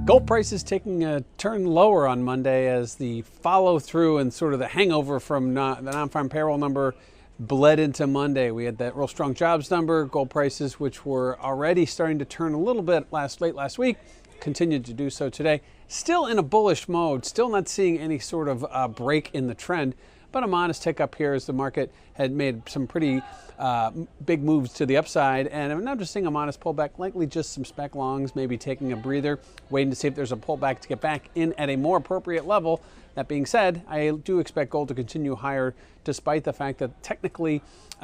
Gold prices taking a turn lower on Monday as the follow-through and sort of the hangover from the non-farm payroll number bled into Monday. We had that real strong jobs number. Gold prices, which were already starting to turn a little bit late last week, continued to do so today. Still in a bullish mode, still not seeing any sort of break in the trend, but a modest tick up here as the market had made some pretty big moves to the upside. And I'm not just seeing a modest pullback, likely just some spec longs, maybe taking a breather, waiting to see if there's a pullback to get back in at a more appropriate level. That being said, I do expect gold to continue higher despite the fact that technically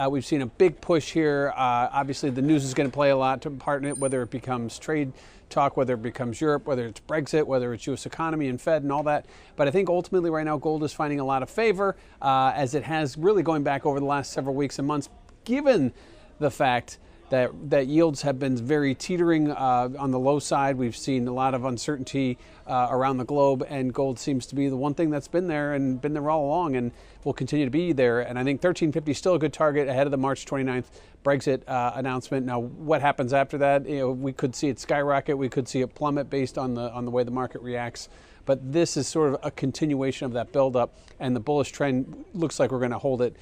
we've seen a big push here. Obviously, the news is going to play a lot to part in it, whether it becomes trade talk, whether it becomes Europe, whether it's Brexit, whether it's U.S. economy and Fed and all that. But I think ultimately right now gold is finding a lot of favor as it has really going back over the last several weeks and months, given the fact that yields have been very teetering on the low side. We've seen a lot of uncertainty around the globe, and gold seems to be the one thing that's been there and been there all along and will continue to be there. And I think 1350 is still a good target ahead of the March 29th Brexit announcement. Now, what happens after that? We could see it skyrocket. We could see it plummet based on the way the market reacts. But this is sort of a continuation of that buildup, and the bullish trend looks like we're going to hold it,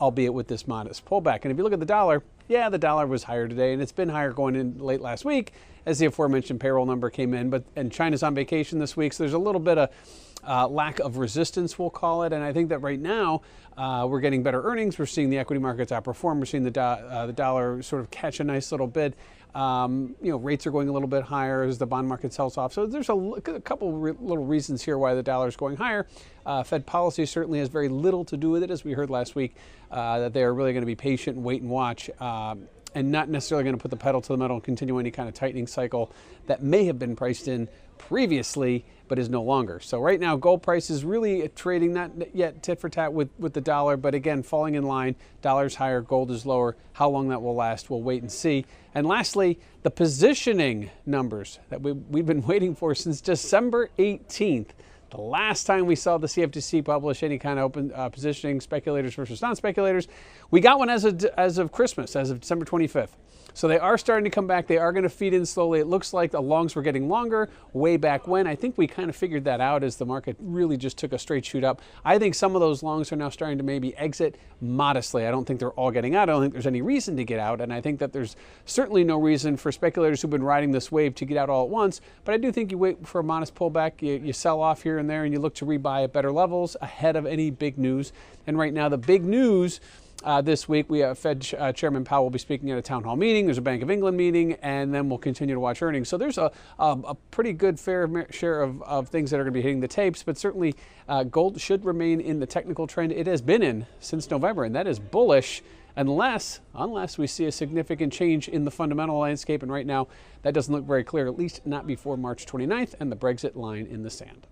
albeit with this modest pullback. And if you look at the dollar, yeah, the dollar was higher today, and it's been higher going in late last week as the aforementioned payroll number came in. And China's on vacation this week, so there's a little bit of lack of resistance, we'll call it. And I think that right now we're getting better earnings. We're seeing the equity markets outperform. We're seeing the dollar sort of catch a nice little bid. Rates are going a little bit higher as the bond market sells off. So there's a couple little reasons here why the dollar is going higher. Fed policy certainly has very little to do with it, as we heard last week, that they are really going to be patient and wait and watch, and not necessarily going to put the pedal to the metal and continue any kind of tightening cycle that may have been priced in previously but is no longer. So right now gold price is really trading not yet tit for tat with the dollar, but again falling in line. Dollar's higher, gold is lower. How long that will last, we'll wait and see. And lastly, the positioning numbers that we've been waiting for since December 18th. The last time we saw the CFTC publish any kind of open positioning, speculators versus non-speculators, we got one as of Christmas, as of December 25th. So they are starting to come back. They are going to feed in slowly. It looks like the longs were getting longer way back when. I think we kind of figured that out as the market really just took a straight shoot up. I think some of those longs are now starting to maybe exit modestly. I don't think they're all getting out. I don't think there's any reason to get out. And I think that there's certainly no reason for speculators who've been riding this wave to get out all at once. But I do think you wait for a modest pullback. You sell off here and there, and you look to rebuy at better levels ahead of any big news. And right now, the big news this week, we have Fed Chairman Powell will be speaking at a town hall meeting. There's a Bank of England meeting, and then we'll continue to watch earnings. So there's a pretty good fair share of things that are going to be hitting the tapes, but certainly gold should remain in the technical trend it has been in since November, and that is bullish unless we see a significant change in the fundamental landscape. And right now, that doesn't look very clear, at least not before March 29th and the Brexit line in the sand.